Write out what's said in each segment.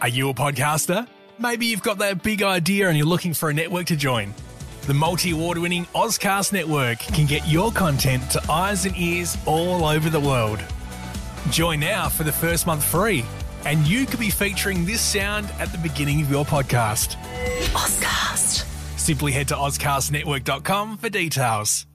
Are you a podcaster? Maybe you've got that big idea and you're looking for a network to join. The multi-award-winning Ozcast Network can get your content to eyes and ears all over the world. Join now for the first month free, and you could be featuring this sound at the beginning of your podcast. Ozcast. Simply head to ozcastnetwork.com for details.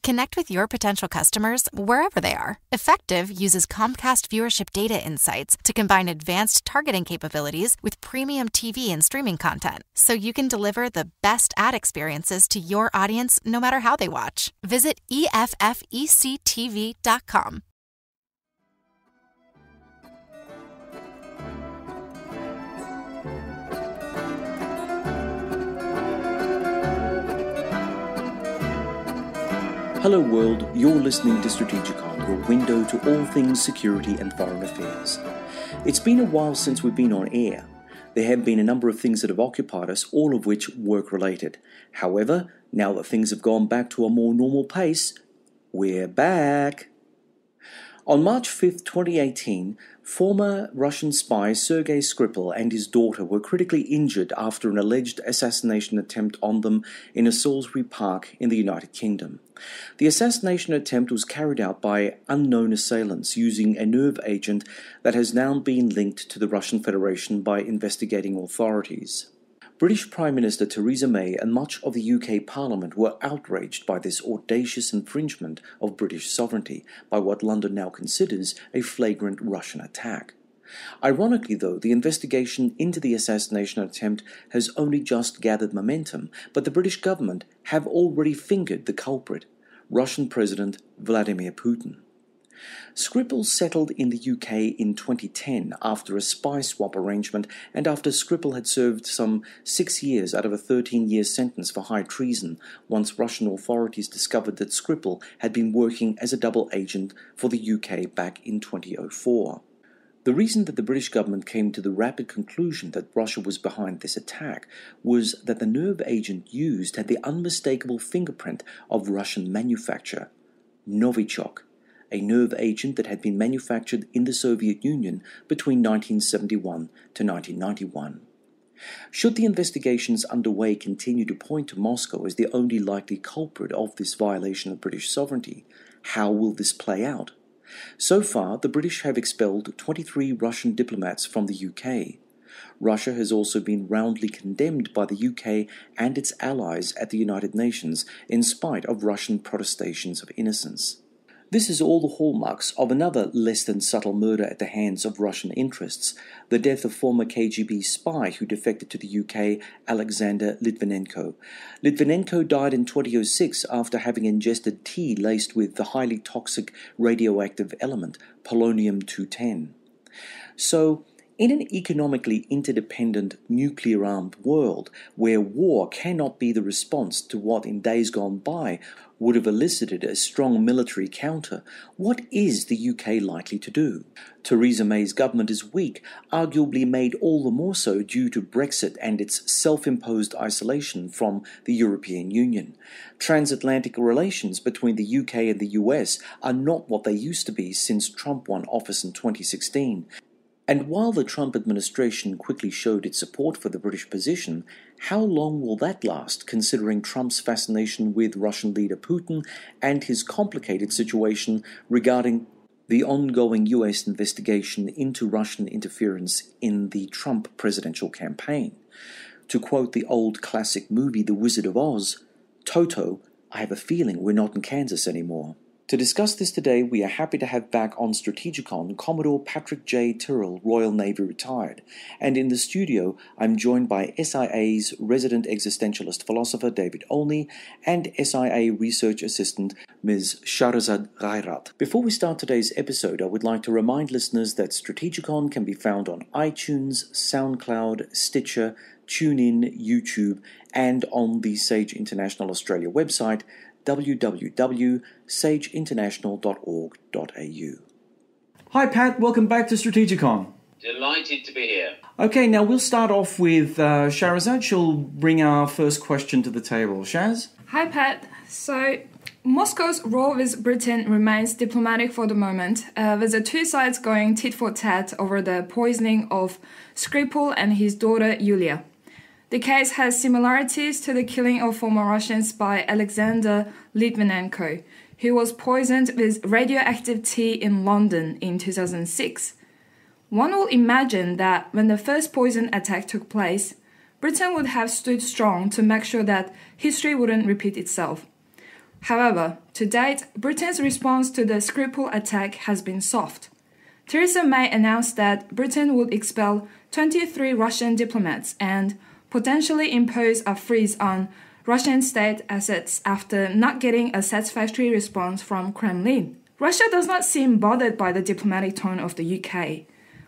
Connect with your potential customers wherever they are. Effective uses Comcast viewership data insights to combine advanced targeting capabilities with premium TV and streaming content, so you can deliver the best ad experiences to your audience no matter how they watch. Visit EFFECTV.com. Hello world, you're listening to Strategicon, your window to all things security and foreign affairs. It's been a while since we've been on air. There have been a number of things that have occupied us, all of which work-related. However, now that things have gone back to a more normal pace, we're back. On March 5th, 2018, former Russian spy Sergei Skripal and his daughter were critically injured after an alleged assassination attempt on them in a Salisbury Park in the United Kingdom. The assassination attempt was carried out by unknown assailants using a nerve agent that has now been linked to the Russian Federation by investigating authorities. British Prime Minister Theresa May and much of the UK Parliament were outraged by this audacious infringement of British sovereignty by what London now considers a flagrant Russian attack. Ironically, though, the investigation into the assassination attempt has only just gathered momentum, but the British government have already fingered the culprit, Russian President Vladimir Putin. Skripal settled in the UK in 2010 after a spy swap arrangement and after Skripal had served some 6 years out of a 13-year sentence for high treason once Russian authorities discovered that Skripal had been working as a double agent for the UK back in 2004. The reason that the British government came to the rapid conclusion that Russia was behind this attack was that the nerve agent used had the unmistakable fingerprint of Russian manufacture, Novichok, a nerve agent that had been manufactured in the Soviet Union between 1971 to 1991. Should the investigations underway continue to point to Moscow as the only likely culprit of this violation of British sovereignty, how will this play out? So far, the British have expelled 23 Russian diplomats from the UK. Russia has also been roundly condemned by the UK and its allies at the United Nations in spite of Russian protestations of innocence. This is all the hallmarks of another less than subtle murder at the hands of Russian interests, the death of former KGB spy who defected to the UK, Alexander Litvinenko. Litvinenko died in 2006 after having ingested tea laced with the highly toxic radioactive element, polonium-210. So, in an economically interdependent, nuclear-armed world where war cannot be the response to what in days gone by would have elicited a strong military counter, what is the UK likely to do? Theresa May's government is weak, arguably made all the more so due to Brexit and its self-imposed isolation from the European Union. Transatlantic relations between the UK and the US are not what they used to be since Trump won office in 2016. And while the Trump administration quickly showed its support for the British position, how long will that last, considering Trump's fascination with Russian leader Putin and his complicated situation regarding the ongoing US investigation into Russian interference in the Trump presidential campaign? To quote the old classic movie The Wizard of Oz, Toto, I have a feeling we're not in Kansas anymore. To discuss this today, we are happy to have back on Strategicon Commodore Patrick J. Tyrrell, Royal Navy retired, and in the studio I'm joined by SIA's resident existentialist philosopher David Olney and SIA research assistant Ms. Shahrazad Ghairat. Before we start today's episode, I would like to remind listeners that Strategicon can be found on iTunes, SoundCloud, Stitcher, TuneIn, YouTube, and on the Sage International Australia website, www.sageinternational.org.au. Hi Pat, welcome back to Strategicon. Delighted to be here. Okay, now we'll start off with Shahrazad. She'll bring our first question to the table. Shaz? Hi Pat. So Moscow's role with Britain remains diplomatic for the moment, with the two sides going tit for tat over the poisoning of Skripal and his daughter Yulia. The case has similarities to the killing of former Russians by Alexander Litvinenko, who was poisoned with radioactive tea in London in 2006. One will imagine that when the first poison attack took place, Britain would have stood strong to make sure that history wouldn't repeat itself. However, to date, Britain's response to the Skripal attack has been soft. Theresa May announced that Britain would expel 23 Russian diplomats and potentially impose a freeze on Russian state assets after not getting a satisfactory response from Kremlin. Russia does not seem bothered by the diplomatic tone of the UK.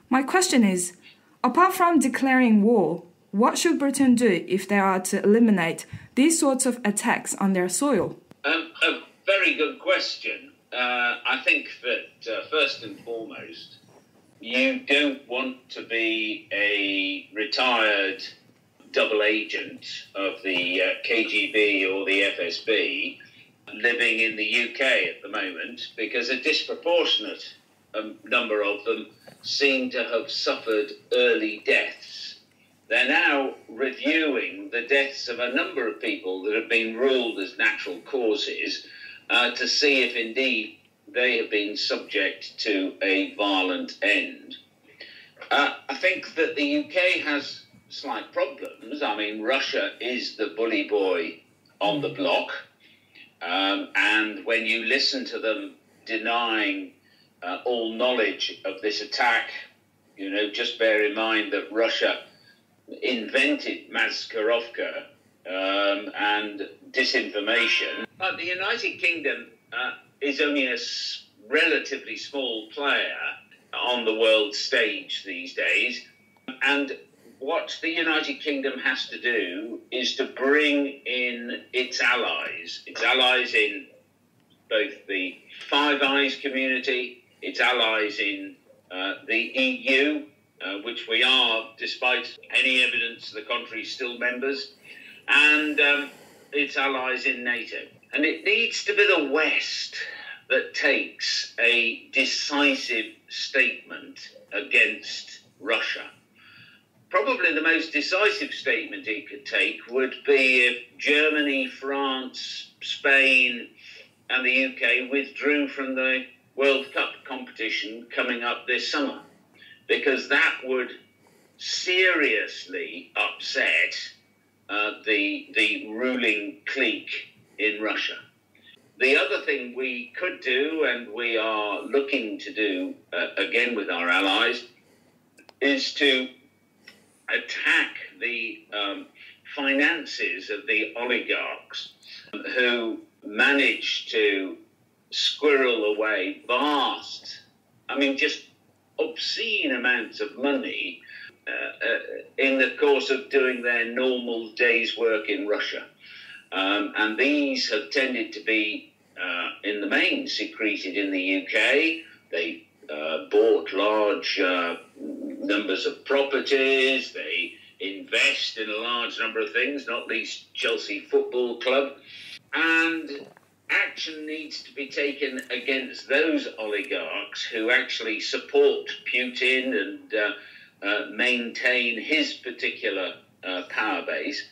My question is, apart from declaring war, what should Britain do if they are to eliminate these sorts of attacks on their soil? A very good question. I think that first and foremost, you don't want to be a retired double agent of the KGB or the FSB living in the UK at the moment, because a disproportionate number of them seem to have suffered early deaths. They're now reviewing the deaths of a number of people that have been ruled as natural causes to see if indeed they have been subject to a violent end. I think that the UK has slight problems. I mean, Russia is the bully boy on the block. And when you listen to them denying all knowledge of this attack, just bear in mind that Russia invented Maskarovka and disinformation. But the United Kingdom is only a relatively small player on the world stage these days. And what the United Kingdom has to do is to bring in its allies in both the Five Eyes community, its allies in the EU, which we are, despite any evidence to the contrary, still members, and its allies in NATO. And it needs to be the West that takes a decisive statement against Russia. Probably the most decisive statement it could take would be if Germany, France, Spain, and the UK withdrew from the World Cup competition coming up this summer, because that would seriously upset the ruling clique in Russia. The other thing we could do, and we are looking to do again with our allies, is to attack the finances of the oligarchs who manage to squirrel away just obscene amounts of money in the course of doing their normal day's work in Russia. And these have tended to be, in the main, secreted in the UK. They bought large numbers of properties. They invest in a large number of things, not least Chelsea Football Club. And action needs to be taken against those oligarchs who actually support Putin and maintain his particular power base,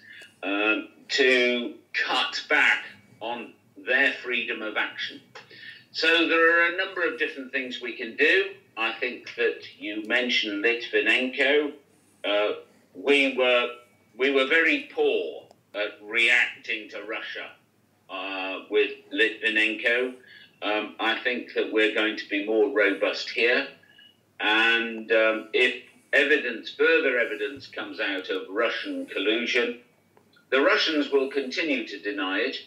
to cut back on their freedom of action. So there are a number of different things we can do. I think that you mentioned Litvinenko. We were very poor at reacting to Russia with Litvinenko. I think that we're going to be more robust here. And if further evidence comes out of Russian collusion, the Russians will continue to deny it,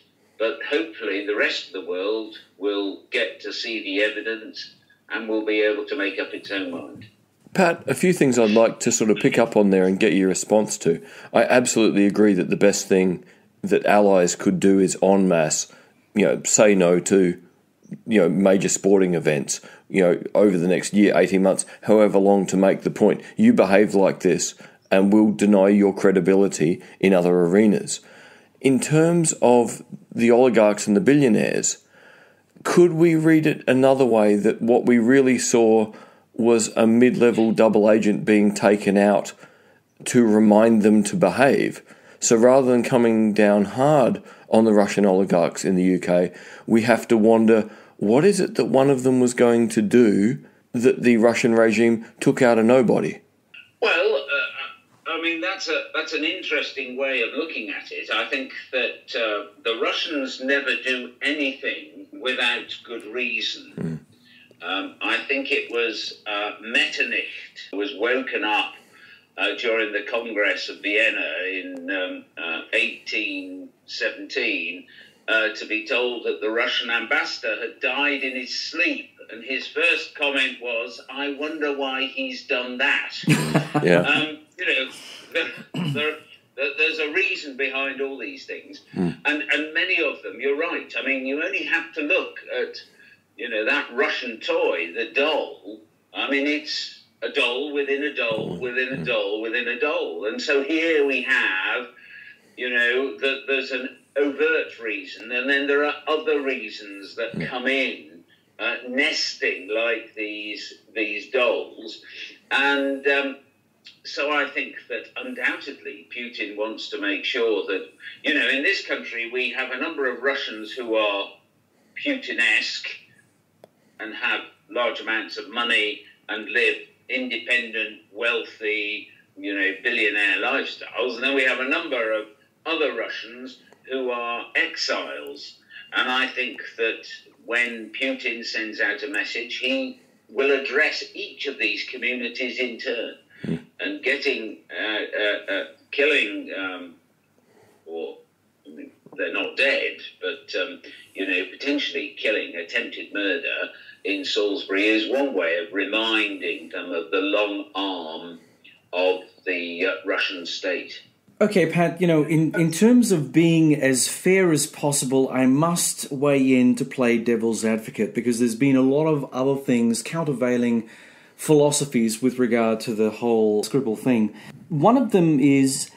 but hopefully the rest of the world will get to see the evidence and will be able to make up its own mind. Pat, a few things I'd like to sort of pick up on there and get your response to. I absolutely agree that the best thing that allies could do is en masse, say no to, major sporting events, over the next year, 18 months, however long, to make the point, you behave like this and we'll deny your credibility in other arenas. In terms of the oligarchs and the billionaires, could we read it another way, that what we really saw was a mid-level double agent being taken out to remind them to behave? So rather than coming down hard on the Russian oligarchs in the UK, we have to wonder, what is it that one of them was going to do that the Russian regime took out a nobody? Well, I mean, that's an interesting way of looking at it. I think that the Russians never do anything without good reason. I think it was Metternich who was woken up during the Congress of Vienna in 1817 to be told that the Russian ambassador had died in his sleep. And his first comment was, "I wonder why he's done that." Yeah. There's a reason behind all these things. And many of them, you're right. I mean, you only have to look at, that Russian toy, the doll. I mean, it's a doll within a doll within a doll within a doll. And so here we have, that there's an overt reason, and then there are other reasons that come in, nesting like these dolls. And so I think that undoubtedly Putin wants to make sure that, in this country we have a number of Russians who are Putin-esque and have large amounts of money and live independent, wealthy, billionaire lifestyles. And then we have a number of other Russians who are exiles. And I think that when Putin sends out a message, he will address each of these communities in turn. And killing, or I mean, they're not dead, but, potentially killing, attempted murder in Salisbury is one way of reminding them of the long arm of the Russian state. Okay, Pat, in terms of being as fair as possible, I must weigh in to play devil's advocate, because there's been a lot of other things, countervailing philosophies with regard to the whole Skripal thing. One of them is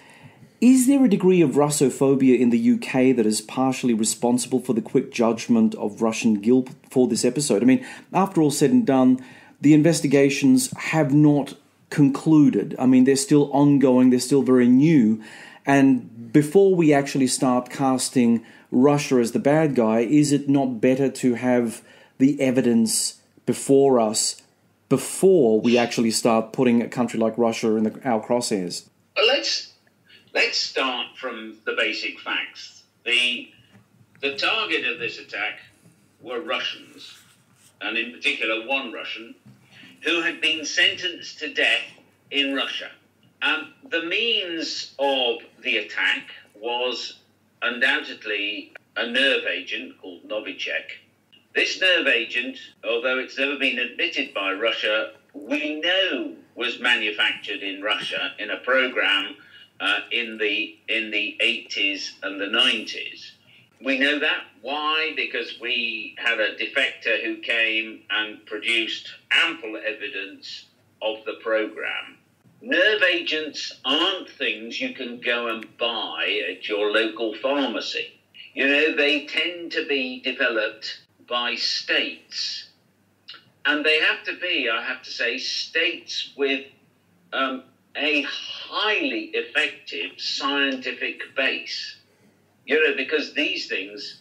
there a degree of Russophobia in the UK that is partially responsible for the quick judgment of Russian guilt for this episode? I mean, after all said and done, the investigations have not concluded. I mean, they're still ongoing, they're still very new, and before we actually start casting Russia as the bad guy, is it not better to have the evidence before us before we actually start putting a country like Russia in our crosshairs? Well, let's start from the basic facts. The target of this attack were Russians, and in particular one Russian, who had been sentenced to death in Russia. The means of the attack was undoubtedly a nerve agent called Novichok. This nerve agent, although it's never been admitted by Russia, we know was manufactured in Russia in a program in the 80s and the 90s. We know that. Why? Because we had a defector who came and produced ample evidence of the program. Nerve agents aren't things you can go and buy at your local pharmacy. They tend to be developed by states. And they have to be, I have to say, states with a highly effective scientific base. Because these things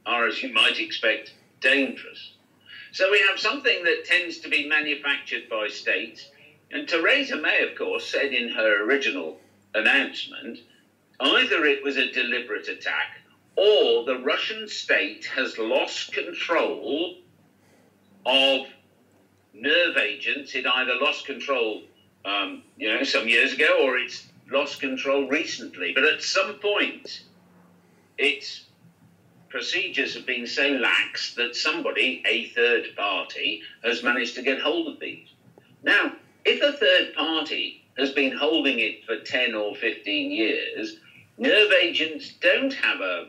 are, as you might expect, dangerous. So we have something that tends to be manufactured by states. And Theresa May, of course, said in her original announcement, either it was a deliberate attack or the Russian state has lost control of nerve agents. It either lost control, some years ago, or it's lost control recently. But at some point, its procedures have been so lax that somebody, a third party, has managed to get hold of these. Now, if a third party has been holding it for 10 or 15 years, nerve agents don't have a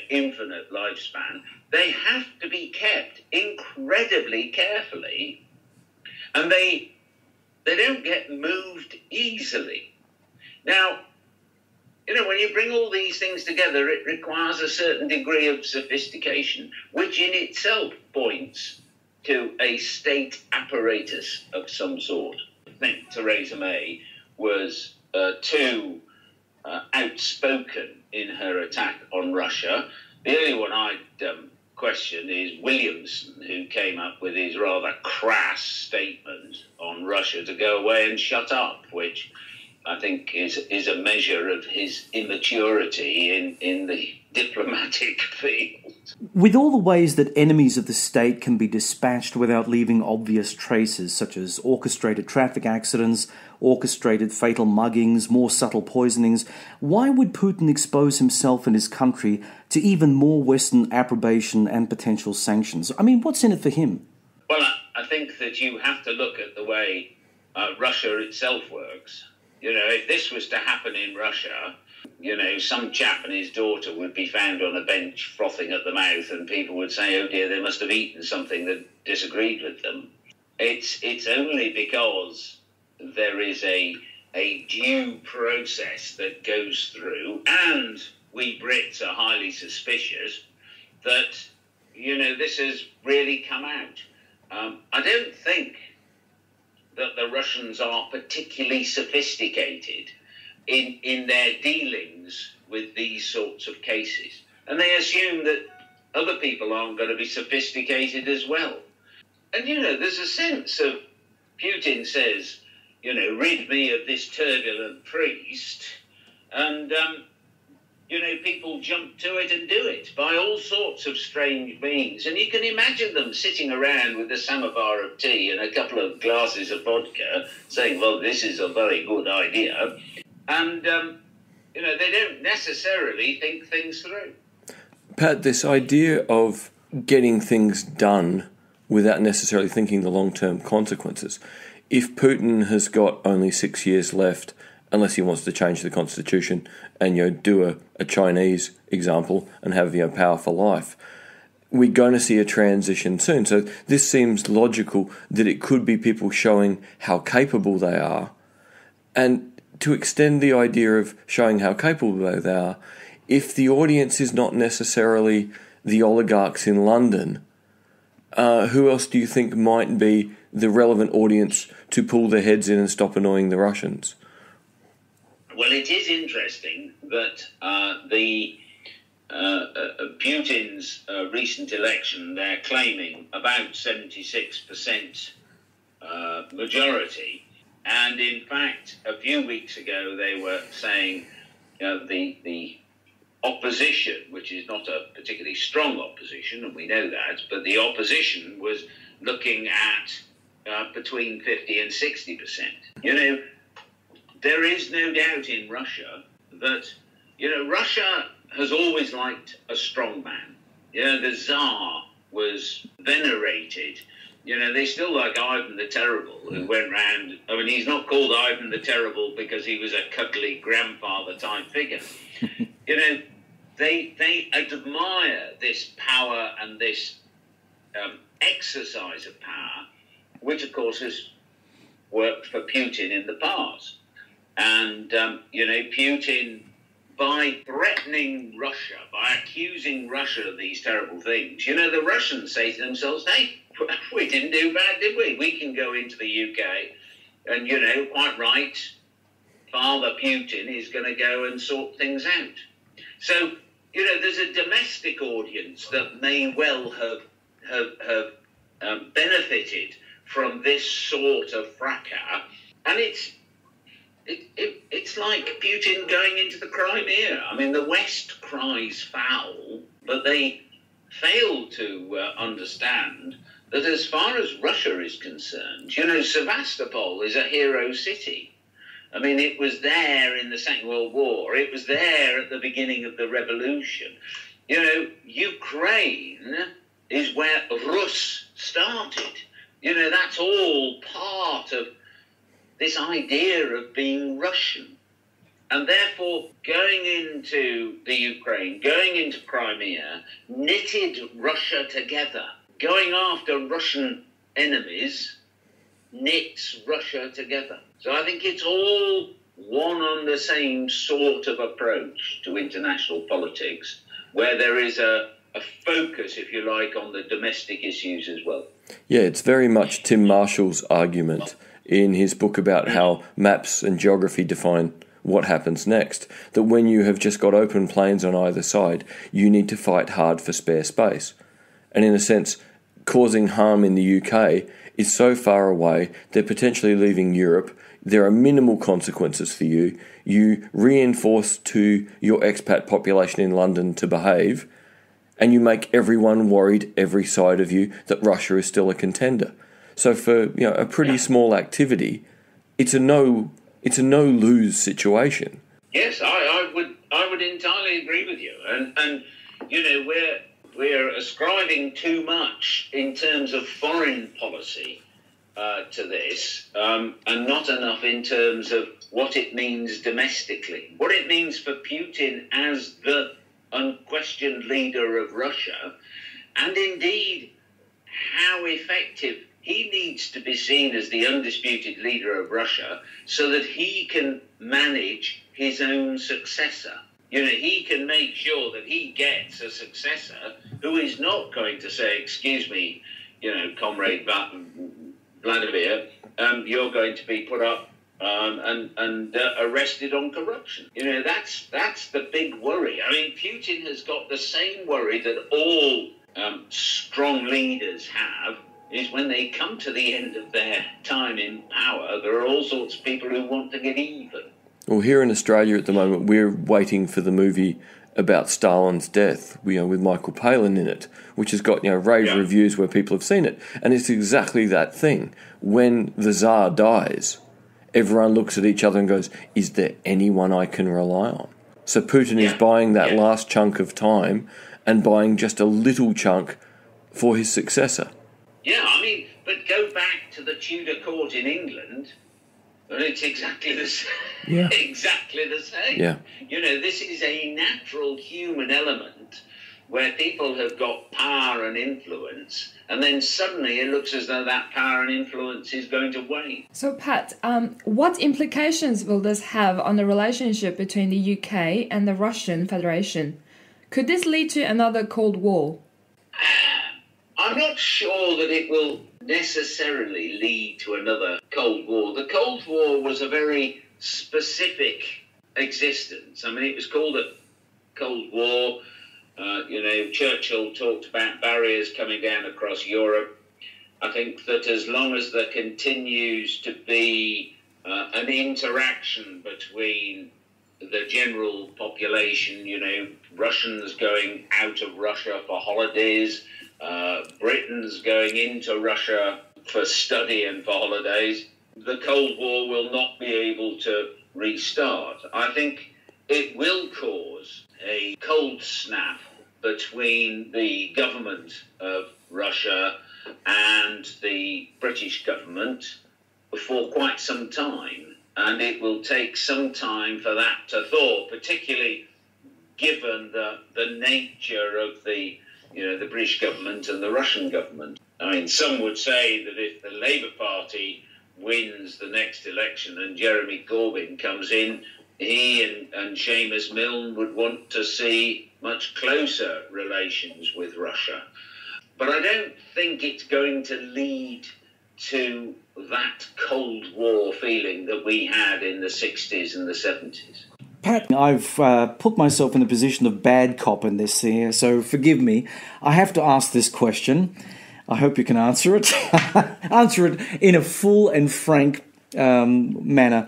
infinite lifespan. They have to be kept incredibly carefully, and they don't get moved easily. Now, when you bring all these things together, it requires a certain degree of sophistication, which in itself points to a state apparatus of some sort. I think Theresa May was too outspoken in her attack on Russia. The only one I'd question is Williamson, who came up with his rather crass statement on Russia to go away and shut up, which I think is a measure of his immaturity in the diplomatic field. With all the ways that enemies of the state can be dispatched without leaving obvious traces, such as orchestrated traffic accidents, orchestrated fatal muggings, more subtle poisonings, why would Putin expose himself and his country to even more Western approbation and potential sanctions? I mean, what's in it for him? Well, I think that you have to look at the way Russia itself works. If this was to happen in Russia, some chap and his daughter would be found on a bench frothing at the mouth, and people would say, oh dear, they must have eaten something that disagreed with them. It's only because there is a due process that goes through, and we Brits are highly suspicious that, this has really come out. I don't think that the Russians are particularly sophisticated in their dealings with these sorts of cases. And they assume that other people aren't going to be sophisticated as well. And, there's a sense of, Putin says, rid me of this turbulent priest, and, people jump to it and do it by all sorts of strange means. And you can imagine them sitting around with a samovar of tea and a couple of glasses of vodka saying, well, this is a very good idea. And, they don't necessarily think things through. Pat, this idea of getting things done without necessarily thinking the long-term consequences. If Putin has got only 6 years left, unless he wants to change the constitution and do a Chinese example and have power for life, we're going to see a transition soon. So this seems logical that it could be people showing how capable they are, and to extend the idea of showing how capable they are, if the audience is not necessarily the oligarchs in London, who else do you think might be the relevant audience to pull their heads in and stop annoying the Russians? Well, it is interesting that Putin's recent election, they're claiming about 76% majority. And in fact, a few weeks ago, they were saying the opposition, which is not a particularly strong opposition, and we know that, but the opposition was looking at between 50 and 60%. There is no doubt in Russia that, Russia has always liked a strong man. The Tsar was venerated. They still like Ivan the Terrible, who went round. I mean, he's not called Ivan the Terrible because he was a cuddly grandfather type figure. They admire this power and this exercise of power, which of course has worked for Putin in the past. And, Putin, by threatening Russia, by accusing Russia of these terrible things, the Russians say to themselves, hey, we didn't do bad, did we? We can go into the UK and, quite right, Father Putin is going to go and sort things out. So, there's a domestic audience that may well have benefited from this sort of fracas. And it's like Putin going into the Crimea. I mean, the West cries foul, but they fail to understand that as far as Russia is concerned, Sevastopol is a hero city. I mean, it was there in the Second World War. It was there at the beginning of the revolution. Ukraine is where Rus started. That's all part of this idea of being Russian. And therefore, going into the Ukraine, going into Crimea, knitted Russia together. Going after Russian enemies knits Russia together. So I think it's all one on the same sort of approach to international politics, where there is a focus, if you like, on the domestic issues as well. Yeah, it's very much Tim Marshall's argument in his book about how maps and geography define what happens next, that when you have just got open plains on either side, you need to fight hard for spare space. And in a sense, causing harm in the UK is so far away, they're potentially leaving Europe, there are minimal consequences for you, you reinforce to your expat population in London to behave, and you make everyone worried every side of you that Russia is still a contender. So for a pretty small activity, it's a no-lose situation. Yes, I would entirely agree with you, and we're ascribing too much in terms of foreign policy to this, and not enough in terms of what it means domestically, what it means for Putin as the unquestioned leader of Russia, and indeed how effective he needs to be seen as the undisputed leader of Russia so that he can manage his own successor. He can make sure that he gets a successor who is not going to say, excuse me, Comrade Vladimir, you're going to be put up and arrested on corruption. That's the big worry. I mean, Putin has got the same worry that all strong leaders have, is when they come to the end of their time in power, there are all sorts of people who want to get even. Well, here in Australia at the moment, we're waiting for the movie about Stalin's death, with Michael Palin in it, which has got rave reviews where people have seen it. And it's exactly that thing. When the Tsar dies, everyone looks at each other and goes, is there anyone I can rely on? So Putin is buying that last chunk of time and buying just a little chunk for his successor. Yeah, I mean, but go back to the Tudor court in England, and it's exactly the same. Yeah. Exactly the same. Yeah. This is a natural human element where people have got power and influence, and then suddenly it looks as though that power and influence is going to wane. So, Pat, what implications will this have on the relationship between the UK and the Russian Federation? Could this lead to another Cold War? I'm not sure that it will necessarily lead to another Cold War. The Cold War was a very specific existence. I mean, it was called a Cold War. Churchill talked about barriers coming down across Europe. I think that as long as there continues to be an interaction between the general population, Russians going out of Russia for holidays, Britons going into Russia for study and for holidays, the Cold War will not be able to restart. I think it will cause a cold snap between the government of Russia and the British government for quite some time, and it will take some time for that to thaw, particularly given the nature of the British government and the Russian government. I mean, some would say that if the Labour Party wins the next election and Jeremy Corbyn comes in, he and Seamus Milne would want to see much closer relations with Russia. But I don't think it's going to lead to that Cold War feeling that we had in the 60s and the 70s. Pat, I've put myself in the position of bad cop in this here, so forgive me. I have to ask this question. I hope you can answer it. Answer it in a full and frank manner.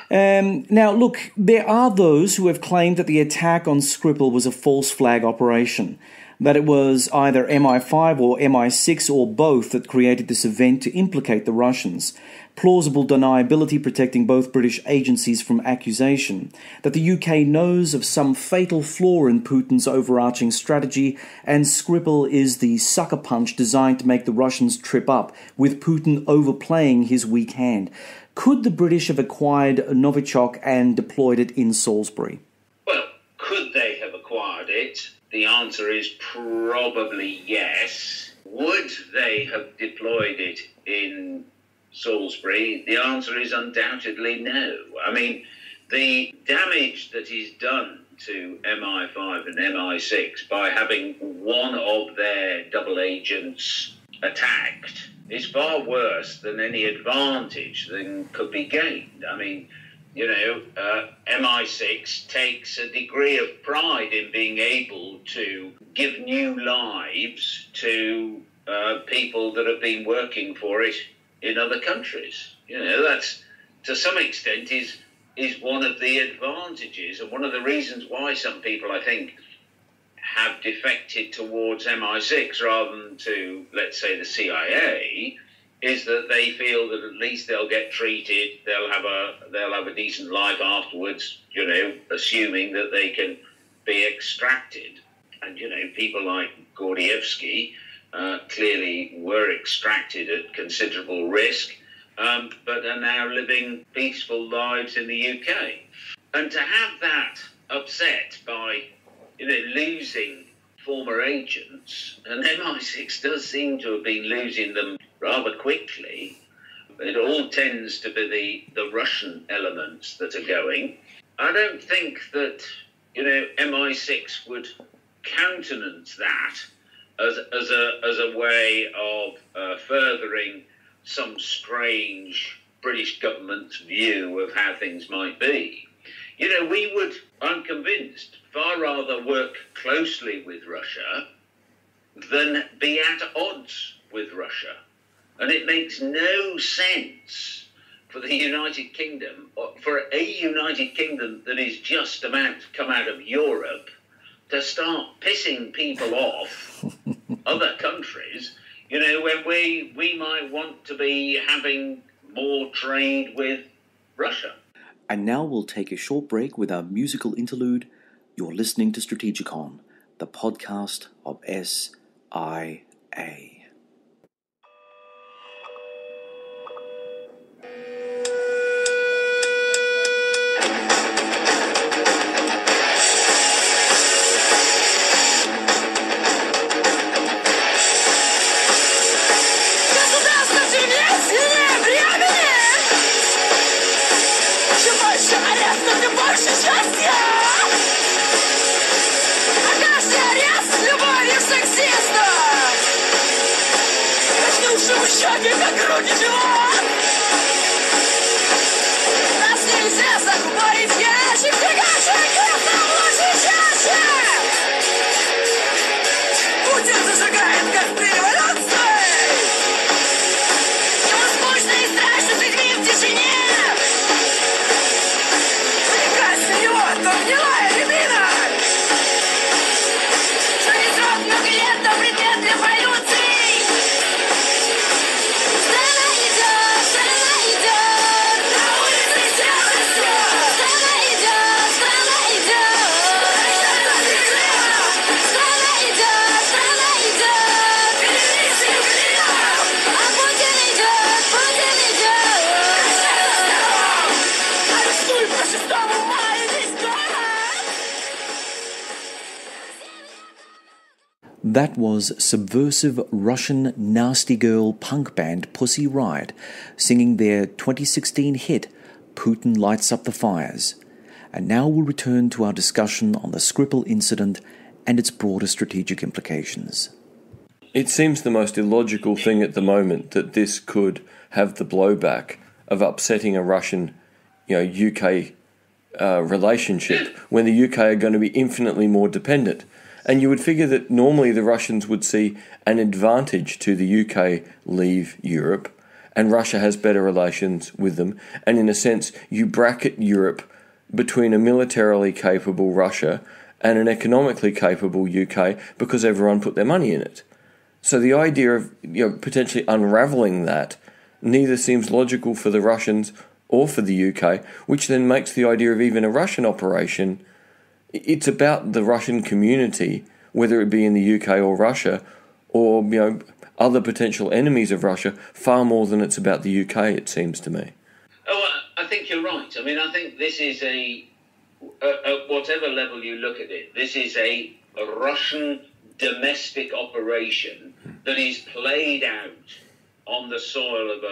Now, look, there are those who have claimed that the attack on Skripal was a false flag operation, that it was either MI5 or MI6 or both that created this event to implicate the Russians. Plausible deniability protecting both British agencies from accusation, that the UK knows of some fatal flaw in Putin's overarching strategy, and Skripal is the sucker punch designed to make the Russians trip up, with Putin overplaying his weak hand. Could the British have acquired Novichok and deployed it in Salisbury? Well, could they have acquired it? The answer is probably yes. Would they have deployed it in Salisbury, the answer is undoubtedly no. I mean, the damage that is done to MI5 and MI6 by having one of their double agents attacked is far worse than any advantage that could be gained. I mean, you know, MI6 takes a degree of pride in being able to give new lives to people that have been working for it in other countries. You know, that's, to some extent, is one of the advantages and one of the reasons why some people, I think, have defected towards MI6 rather than to, let's say, the CIA, is that they feel that at least they'll get treated, they'll have a decent life afterwards, you know, assuming that they can be extracted. And, you know, people like Gordievsky clearly were extracted at considerable risk, but are now living peaceful lives in the UK. And to have that upset by, you know, losing former agents, and MI6 does seem to have been losing them rather quickly. It all tends to be the Russian elements that are going. I don't think that, you know, MI6 would countenance that as a way of furthering some strange British government's view of how things might be. You know, we would, I'm convinced, far rather work closely with Russia than be at odds with Russia. And it makes no sense for the United Kingdom, or for a United Kingdom that is just about to come out of Europe, to start pissing people off, other countries, you know, when we might want to be having more trade with Russia. And now we'll take a short break with our musical interlude. You're listening to Strategicon, the podcast of SIA. That was subversive Russian nasty girl punk band Pussy Riot singing their 2016 hit Putin Lights Up the Fires. And now we'll return to our discussion on the Skripal incident and its broader strategic implications. It seems the most illogical thing at the moment that this could have the blowback of upsetting a Russian, UK relationship when the UK are going to be infinitely more dependent. And you would figure that normally the Russians would see an advantage to the UK leave Europe, and Russia has better relations with them. And in a sense, you bracket Europe between a militarily capable Russia and an economically capable UK because everyone put their money in it. So the idea of potentially unravelling that neither seems logical for the Russians or for the UK, which then makes the idea of even a Russian operation. It's about the Russian community, whether it be in the UK or Russia, or other potential enemies of Russia, far more than it's about the UK, it seems to me. Oh, I think you're right. I mean, I think this is at whatever level you look at it, this is a Russian domestic operation that is played out on the soil of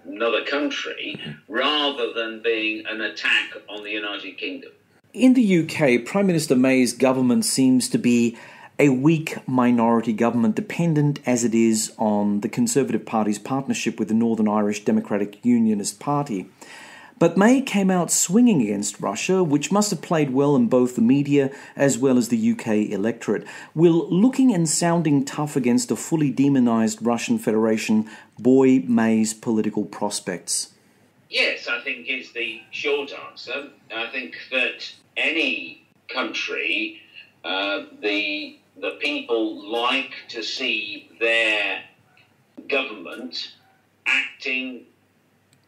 another country rather than being an attack on the United Kingdom. In the UK, Prime Minister May's government seems to be a weak minority government, dependent as it is on the Conservative Party's partnership with the Northern Irish Democratic Unionist Party. But May came out swinging against Russia, which must have played well in both the media as well as the UK electorate. Will looking and sounding tough against a fully demonised Russian Federation buoy May's political prospects? Yes, I think is the short answer. I think that any country, the people like to see their government acting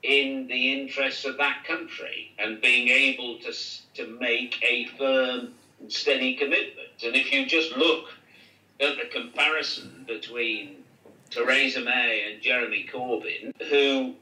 in the interests of that country and being able to make a firm and steady commitment. And if you just look at the comparison between Theresa May and Jeremy Corbyn, who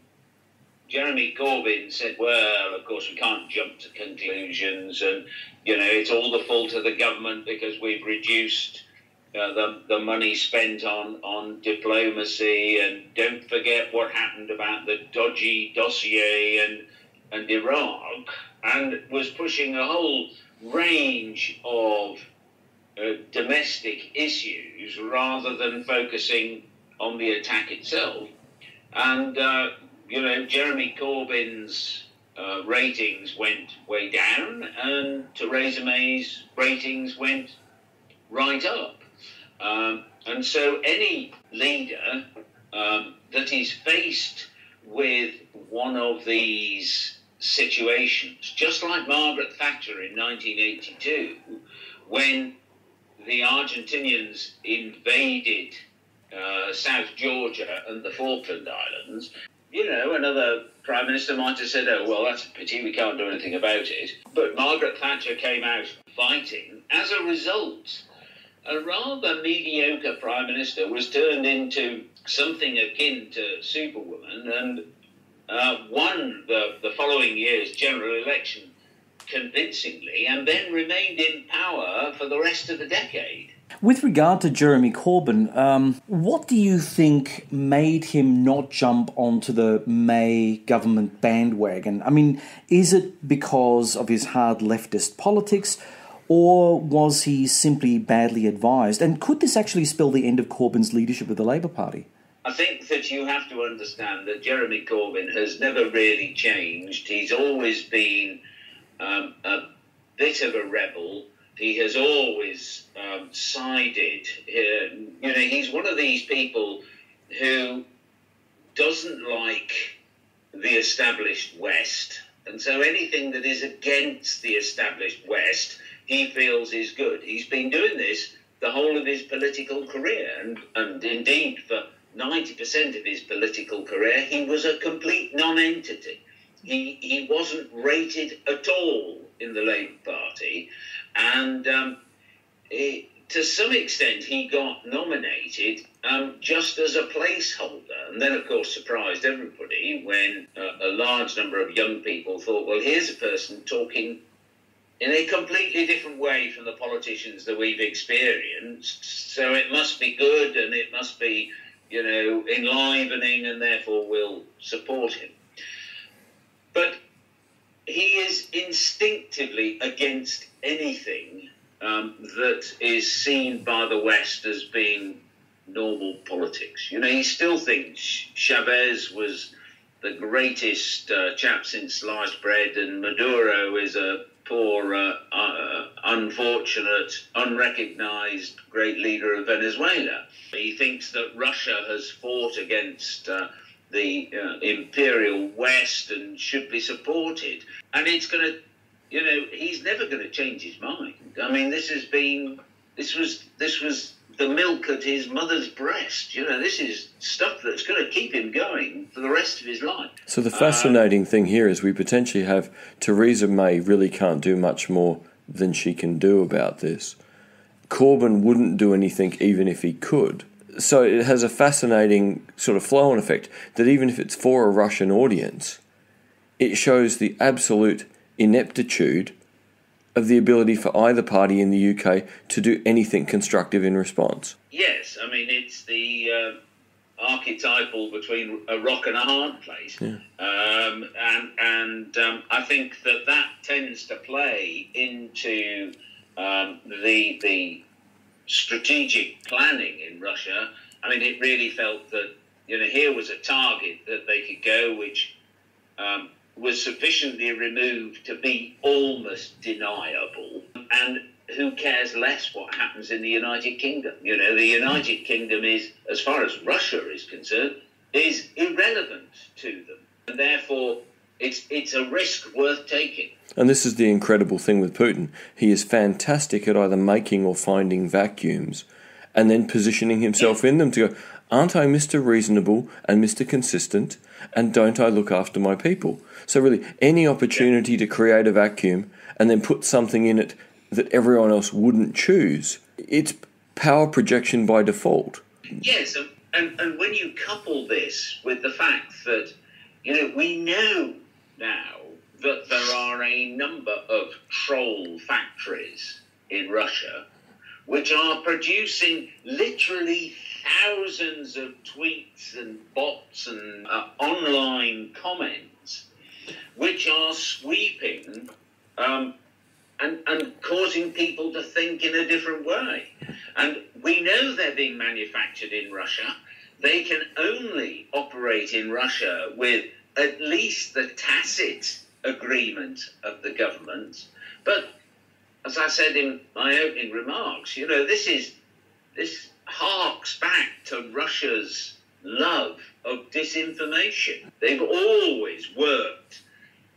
Jeremy Corbyn said, well, of course, we can't jump to conclusions and, it's all the fault of the government because we've reduced the money spent on diplomacy, and don't forget what happened about the dodgy dossier and Iraq, and was pushing a whole range of domestic issues rather than focusing on the attack itself. And, Jeremy Corbyn's ratings went way down, and Theresa May's ratings went right up. And so any leader that is faced with one of these situations, just like Margaret Thatcher in 1982, when the Argentinians invaded South Georgia and the Falkland Islands, another Prime Minister might have said, oh, well, that's a pity, we can't do anything about it. But Margaret Thatcher came out fighting. As a result, a rather mediocre Prime Minister was turned into something akin to Superwoman and won the following year's general election convincingly, and then remained in power for the rest of the decade. With regard to Jeremy Corbyn, what do you think made him not jump onto the May government bandwagon? I mean, is it because of his hard leftist politics, or was he simply badly advised? And could this actually spell the end of Corbyn's leadership of the Labour Party? I think that you have to understand that Jeremy Corbyn has never really changed. He's always been a bit of a rebel. He has always sided. He's one of these people who doesn't like the established West. And so anything that is against the established West, he feels is good. He's been doing this the whole of his political career. And indeed, for 90% of his political career, he was a complete non-entity. He wasn't rated at all in the Labour Party. And to some extent, he got nominated just as a placeholder. And then, of course, surprised everybody when a large number of young people thought, well, here's a person talking in a completely different way from the politicians that we've experienced. So it must be good and it must be, enlivening, and therefore we'll support him. But he is instinctively against anything that is seen by the West as being normal politics. He still thinks Chavez was the greatest chap since sliced bread, and Maduro is a poor, unfortunate, unrecognised great leader of Venezuela. He thinks that Russia has fought against the imperial West and should be supported. And it's going to, he's never going to change his mind. I mean, this was the milk at his mother's breast. This is stuff that's going to keep him going for the rest of his life. So the fascinating thing here is we potentially have Theresa May really can't do much more than she can do about this. Corbyn wouldn't do anything even if he could. So it has a fascinating sort of flow-on effect that even if it's for a Russian audience, it shows the absolute ineptitude of the ability for either party in the UK to do anything constructive in response. Yes, I mean, it's the archetypal between a rock and a hard place. Yeah. I think that tends to play into the strategic planning in Russia. I mean, it really felt that, here was a target that they could go, which was sufficiently removed to be almost deniable. And who cares less what happens in the United Kingdom? The United Kingdom is, as far as Russia is concerned, is irrelevant to them. And therefore, it's a risk worth taking. And this is the incredible thing with Putin. He is fantastic at either making or finding vacuums and then positioning himself in them to go, aren't I Mr. Reasonable and Mr. Consistent, and don't I look after my people? So really, any opportunity to create a vacuum and then put something in it that everyone else wouldn't choose, it's power projection by default. Yes, and when you couple this with the fact that, we know now that there are a number of troll factories in Russia which are producing literally thousands of tweets and bots and online comments which are sweeping and causing people to think in a different way. And we know they're being manufactured in Russia. They can only operate in Russia with at least the tacit agreement of the government. But as I said in my opening remarks, this harks back to Russia's love of disinformation. They've always worked,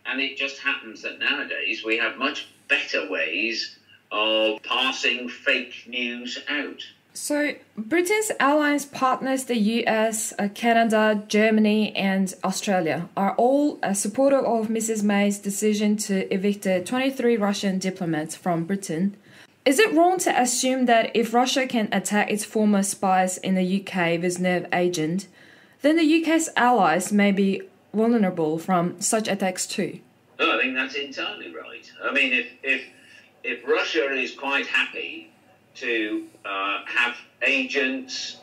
and it just happens that nowadays we have much better ways of passing fake news out. So, Britain's alliance partners, the US, Canada, Germany, and Australia, are all supportive of Mrs. May's decision to evict the 23 Russian diplomats from Britain. Is it wrong to assume that if Russia can attack its former spies in the UK with nerve agent, then the UK's allies may be vulnerable from such attacks too? No, I think that's entirely right. I mean, if Russia is quite happy to have agents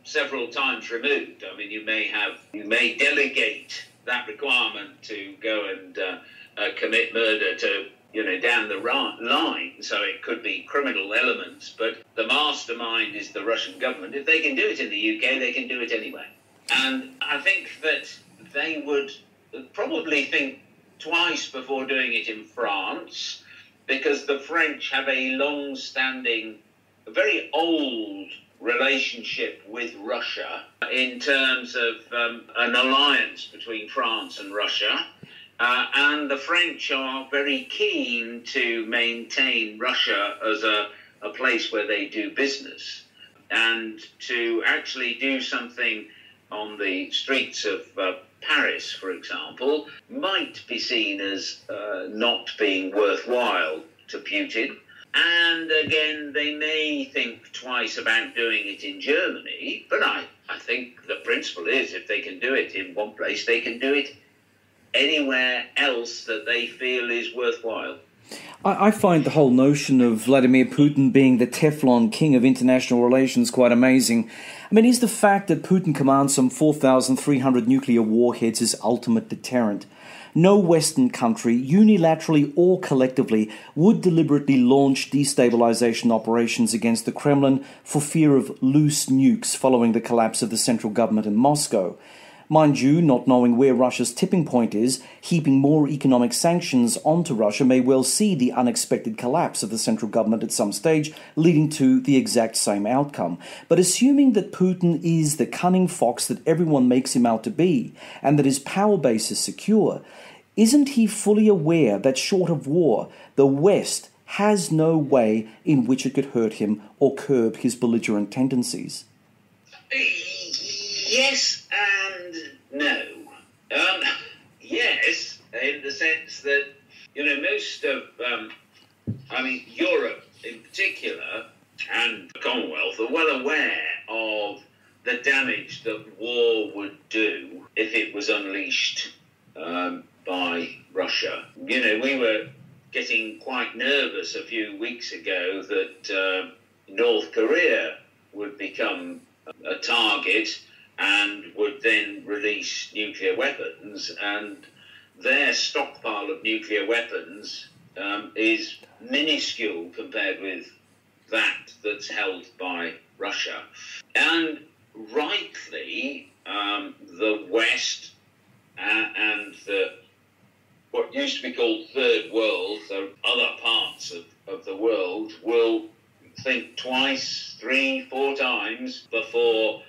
several times removed, I mean, you may delegate that requirement to go and commit murder to, down the line, so it could be criminal elements, but the mastermind is the Russian government. If they can do it in the UK, they can do it anywhere. And I think that they would probably think twice before doing it in France, because the French have a long-standing, very old relationship with Russia in terms of an alliance between France and Russia. And the French are very keen to maintain Russia as a place where they do business. And to actually do something on the streets of Paris, for example, might be seen as not being worthwhile to Putin. And again, they may think twice about doing it in Germany, but I think the principle is if they can do it in one place, they can do it anywhere else that they feel is worthwhile. I find the whole notion of Vladimir Putin being the Teflon king of international relations quite amazing. I mean, is the fact that Putin commands some 4,300 nuclear warheads his ultimate deterrent? No Western country, unilaterally or collectively, would deliberately launch destabilization operations against the Kremlin for fear of loose nukes following the collapse of the central government in Moscow. Mind you, not knowing where Russia's tipping point is, heaping more economic sanctions onto Russia may well see the unexpected collapse of the central government at some stage, leading to the exact same outcome. But assuming that Putin is the cunning fox that everyone makes him out to be, and that his power base is secure, isn't he fully aware that short of war, the West has no way in which it could hurt him or curb his belligerent tendencies? Yes and no. Yes, in the sense that, most of, Europe in particular and the Commonwealth are well aware of the damage that war would do if it was unleashed by Russia. We were getting quite nervous a few weeks ago that North Korea would become a target and would then release nuclear weapons, and their stockpile of nuclear weapons is minuscule compared with that's held by Russia. And rightly, the West and what used to be called Third World, so other parts of the world, will think twice, 3, 4 times before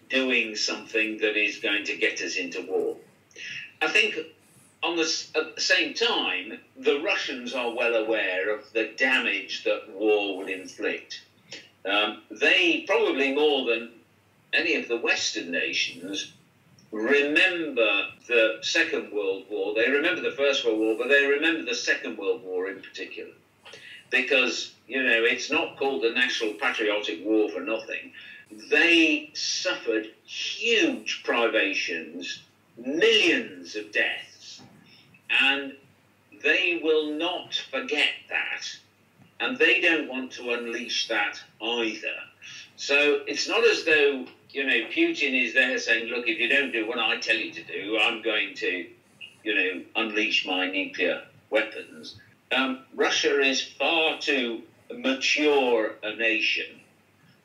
doing something that is going to get us into war. I think at the same time, the Russians are well aware of the damage that war would inflict. They, probably more than any of the Western nations, remember the Second World War. They remember the First World War, but they remember the Second World War in particular. Because, it's not called the National Patriotic War for nothing. They suffered huge privations, millions of deaths, and they will not forget that, and they don't want to unleash that either. So it's not as though, Putin is there saying, look, if you don't do what I tell you to do, I'm going to, unleash my nuclear weapons. Russia is far too mature a nation.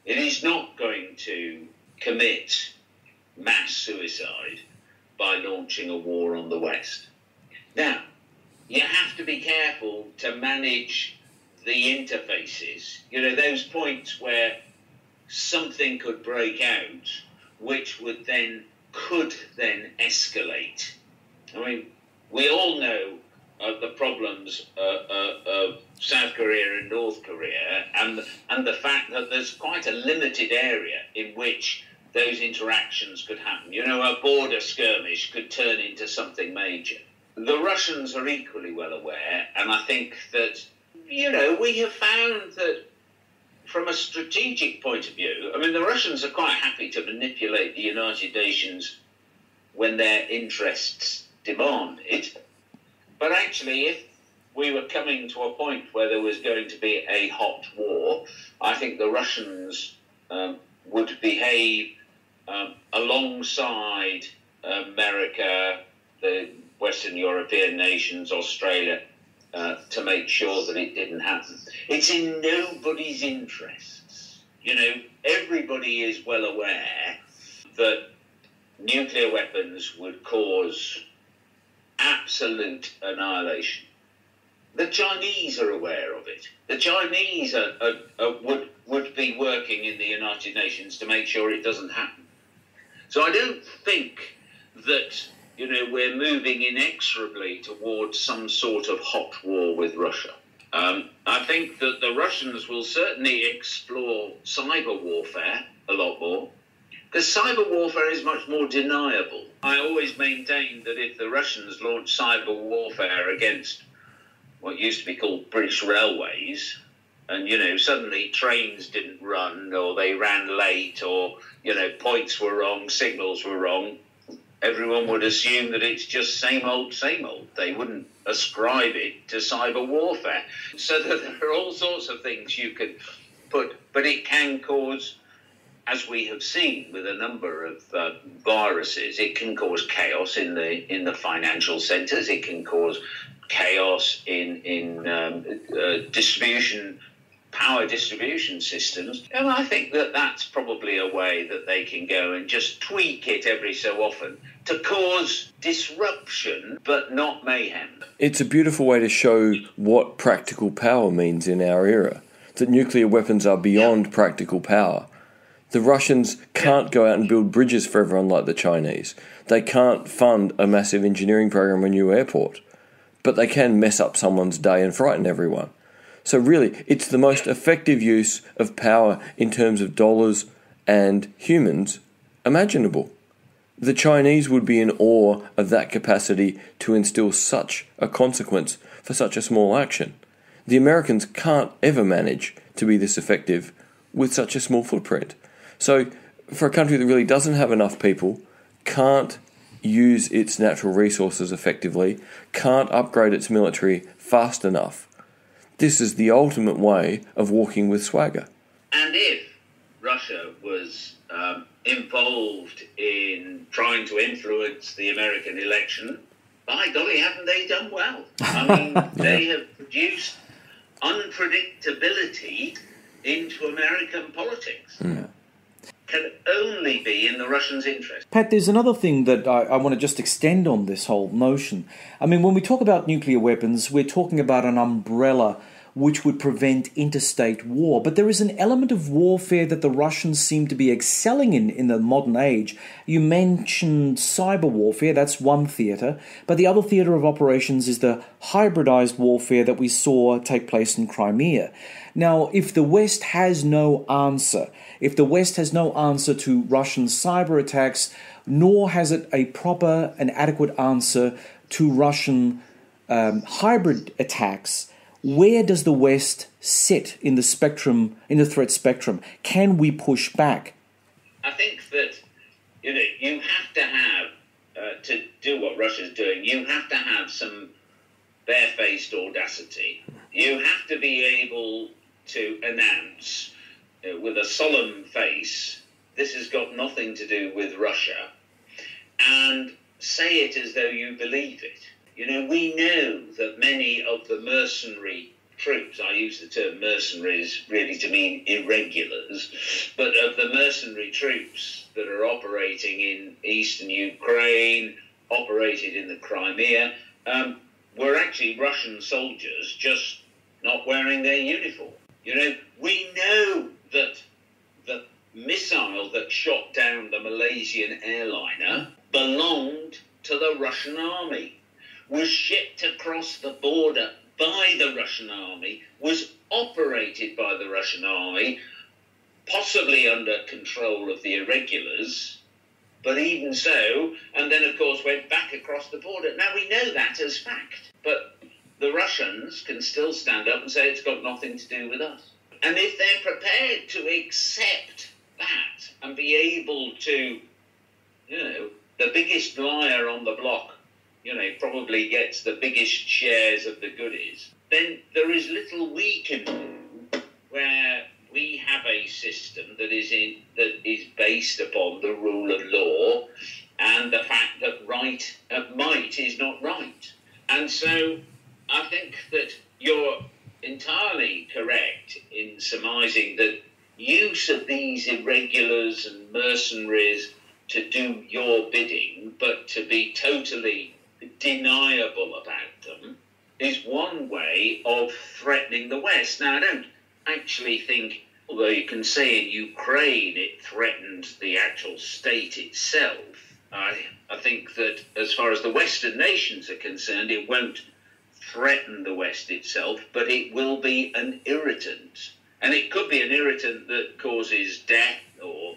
It is not going to commit mass suicide by launching a war on the West. Now, you have to be careful to manage the interfaces, those points where something could break out, which could then escalate. I mean, we all know the problems of South Korea and North Korea, and the fact that there's quite a limited area in which those interactions could happen. A border skirmish could turn into something major. The Russians are equally well aware, and I think that, we have found that from a strategic point of view, the Russians are quite happy to manipulate the United Nations when their interests demand it. But actually, if we were coming to a point where there was going to be a hot war, I think the Russians would behave alongside America, the Western European nations, Australia, to make sure that it didn't happen. It's in nobody's interests. Everybody is well aware that nuclear weapons would cause absolute annihilation. The Chinese are aware of it. The Chinese would be working in the United Nations to make sure it doesn't happen. So I don't think that, we're moving inexorably towards some sort of hot war with Russia. I think that the Russians will certainly explore cyber warfare a lot more, because cyber warfare is much more deniable. I always maintained that if the Russians launched cyber warfare against what used to be called British Railways, and, suddenly trains didn't run, or they ran late, or, points were wrong, signals were wrong, everyone would assume that it's just same old, same old. They wouldn't ascribe it to cyber warfare. So that there are all sorts of things you could put, but it can cause, as we have seen with a number of viruses, it can cause chaos in the financial centres. It can cause chaos in power distribution systems. And I think that that's probably a way that they can go and just tweak it every so often to cause disruption, but not mayhem. It's a beautiful way to show what practical power means in our era, that nuclear weapons are beyond practical power. The Russians can't go out and build bridges for everyone like the Chinese. They can't fund a massive engineering program or a new airport. But they can mess up someone's day and frighten everyone. So really, it's the most effective use of power in terms of dollars and humans imaginable. The Chinese would be in awe of that capacity to instill such a consequence for such a small action. The Americans can't ever manage to be this effective with such a small footprint. So for a country that really doesn't have enough people, can't use its natural resources effectively, can't upgrade its military fast enough, this is the ultimate way of walking with swagger. And if Russia was involved in trying to influence the American election, by golly, haven't they done well? I mean, they have produced unpredictability into American politics. Yeah. Can only be in the Russians' interest. Pat, there's another thing that I want to just extend on this whole notion. I mean, when we talk about nuclear weapons, we're talking about an umbrella which would prevent interstate war. But there is an element of warfare that the Russians seem to be excelling in the modern age. You mentioned cyber warfare, that's one theatre, but the other theatre of operations is the hybridized warfare that we saw take place in Crimea. Now, if the West has no answer, to Russian cyber attacks, nor has it a proper and adequate answer to Russian hybrid attacks, where does the West sit in the spectrum, in the threat spectrum? Can we push back? I think that you have to have to do what Russia's doing. You have to have some barefaced audacity. You have to be able to announce with a solemn face, this has got nothing to do with Russia, and say it as though you believe it. We know that many of the mercenary troops, I use the term mercenaries really to mean irregulars, but of the mercenary troops that are operating in eastern Ukraine, operated in the Crimea, were actually Russian soldiers just not wearing their uniform. We know that the missile that shot down the Malaysian airliner belonged to the Russian army, was shipped across the border by the Russian army, was operated by the Russian army, possibly under control of the irregulars, but even so, and then of course went back across the border. Now we know that as fact, but the Russians can still stand up and say it's got nothing to do with us. And if they're prepared to accept that and be able to, the biggest liar on the block, probably gets the biggest shares of the goodies, then there is little we can do where we have a system that is based upon the rule of law and the fact that might is not right. And so I think that you're entirely correct in surmising that use of these irregulars and mercenaries to do your bidding, but to be totally deniable about them, is one way of threatening the West. Now, I don't actually think, although you can say in Ukraine it threatened the actual state itself, I think that as far as the Western nations are concerned, it won't threaten the West itself, but it will be an irritant. And it could be an irritant that causes death or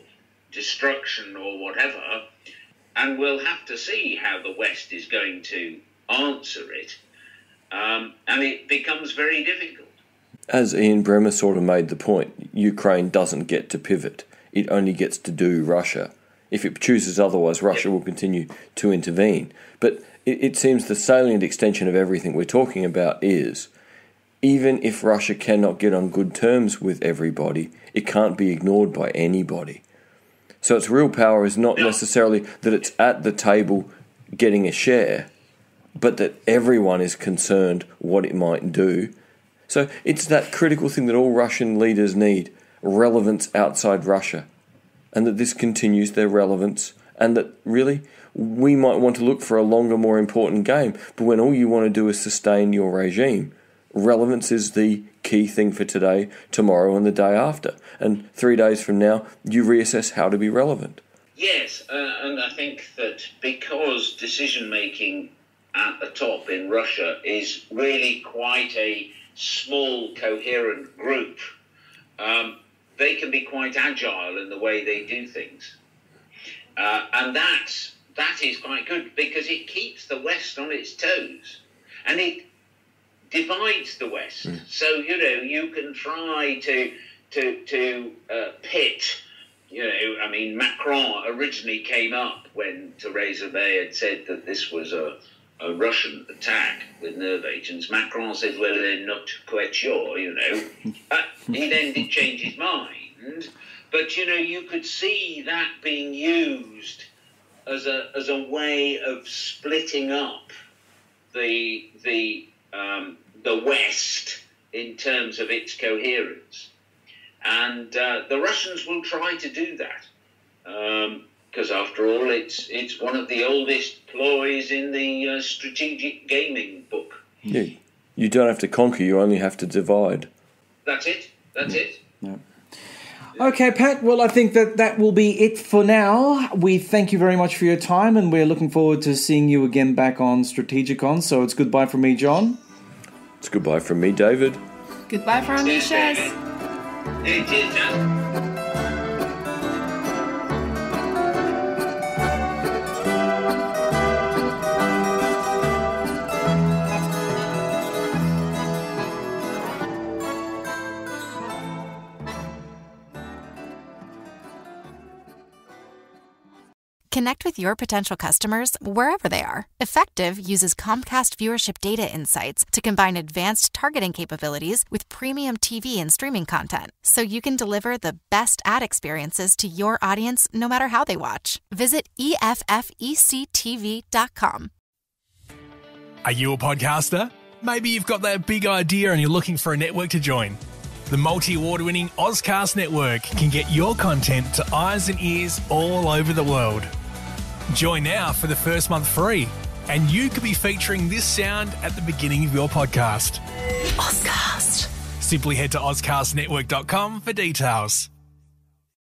destruction or whatever, and we'll have to see how the West is going to answer it. And it becomes very difficult. As Ian Bremer sort of made the point, Ukraine doesn't get to pivot. It only gets to do Russia. If it chooses otherwise, Russia will continue to intervene. But it seems the salient extension of everything we're talking about is, even if Russia cannot get on good terms with everybody, it can't be ignored by anybody. So its real power is not necessarily that it's at the table getting a share, but that everyone is concerned what it might do. So it's that critical thing that all Russian leaders need, relevance outside Russia, and that this continues their relevance, and that really we might want to look for a longer, more important game, but when all you want to do is sustain your regime, relevance is the key thing for today, tomorrow and the day after. And 3 days from now, you reassess how to be relevant. Yes, and I think that because decision-making at the top in Russia is really quite a small, coherent group, they can be quite agile in the way they do things. And that is quite good because it keeps the West on its toes. And it divides the West. So, you can try to pit, Macron originally came up when Theresa May had said that this was a Russian attack with nerve agents. Macron said, well, they're not quite sure, He then did change his mind But, you could see that being used as a way of splitting up the West in terms of its coherence. And the Russians will try to do that. Because after all, it's one of the oldest ploys in the strategic gaming book. Yeah, you don't have to conquer; you only have to divide. That's it. No. Okay, Pat. Well, I think that will be it for now. We thank you very much for your time, and we're looking forward to seeing you again back on Strategicon. So it's goodbye from me, John. It's goodbye from me, David. Goodbye from me, Shaz. Cheers, John. Connect with your potential customers wherever they are. Effective uses Comcast viewership data insights to combine advanced targeting capabilities with premium TV and streaming content, so you can deliver the best ad experiences to your audience no matter how they watch. Visit EFFECTV.com. Are you a podcaster? Maybe you've got that big idea and you're looking for a network to join. The multi-award-winning Ozcast Network can get your content to eyes and ears all over the world. Join now for the first month free, and you could be featuring this sound at the beginning of your podcast. Ozcast. Simply head to ozcastnetwork.com for details.